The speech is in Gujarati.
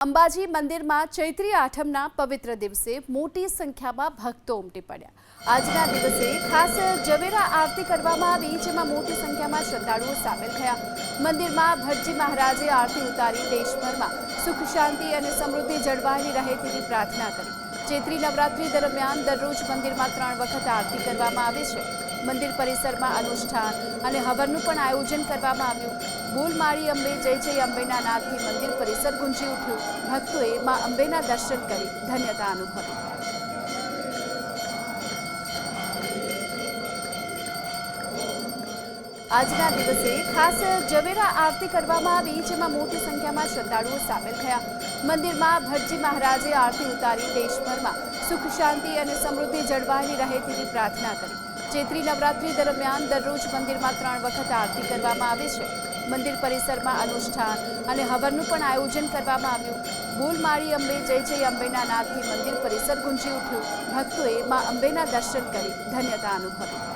અંબાજી મંદિરમાં ચૈત્રી આઠમના પવિત્ર દિવસે મોટી સંખ્યામાં ભક્તો ઉમટી પડ્યા। આજના દિવસે ખાસ ઝવેરા આરતી કરવામાં આવી, જેમાં મોટી સંખ્યામાં શ્રદ્ધાળુઓ સામેલ થયા। મંદિરમાં ભટજી મહારાજે આરતી ઉતારી દેશભરમાં સુખ શાંતિ અને સમૃદ્ધિ જળવાઈ રહે તેવી પ્રાર્થના કરી। ચૈત્રી નવરાત્રી દરમિયાન દરરોજ મંદિરમાં 3 વખત આરતી કરવામાં આવે છે। મંદિર પરિસરમાં અનુષ્ઠાન અને હવનનું પણ આયોજન કરવામાં આવ્યું। બોલ માળી અંબે જય જય અંબેના નાદથી મંદિર પરિસર ગુંજી ઉઠ્યું। ભક્તોએ માં અંબેના દર્શન કરી ધન્યતા અનુભવી। આજના દિવસે ખાસ ઝવેરા આરતી કરવામાં આવી, જેમાં મોટી સંખ્યામાં શ્રદ્ધાળુઓ સામેલ થયા। મંદિરમાં ભટજી મહારાજે આરતી ઉતારી દેશભરમાં સુખ શાંતિ અને સમૃદ્ધિ જળવાઈ રહે તેવી પ્રાર્થના કરી। ચૈત્રી નવરાત્રી દરમિયાન દરરોજ મંદિરમાં 3 વખત આરતી કરવામાં આવે છે। મંદિર પરિસરમાં અનુષ્ઠાન અને હવનનું પણ આયોજન કરવામાં આવ્યું। બોલ માળી અંબે જય જય અંબેના નાદથી મંદિર પરિસર ગુંજી ઉઠ્યું। ભક્તોએ માં અંબેના દર્શન કરી ધન્યતા અનુભવી।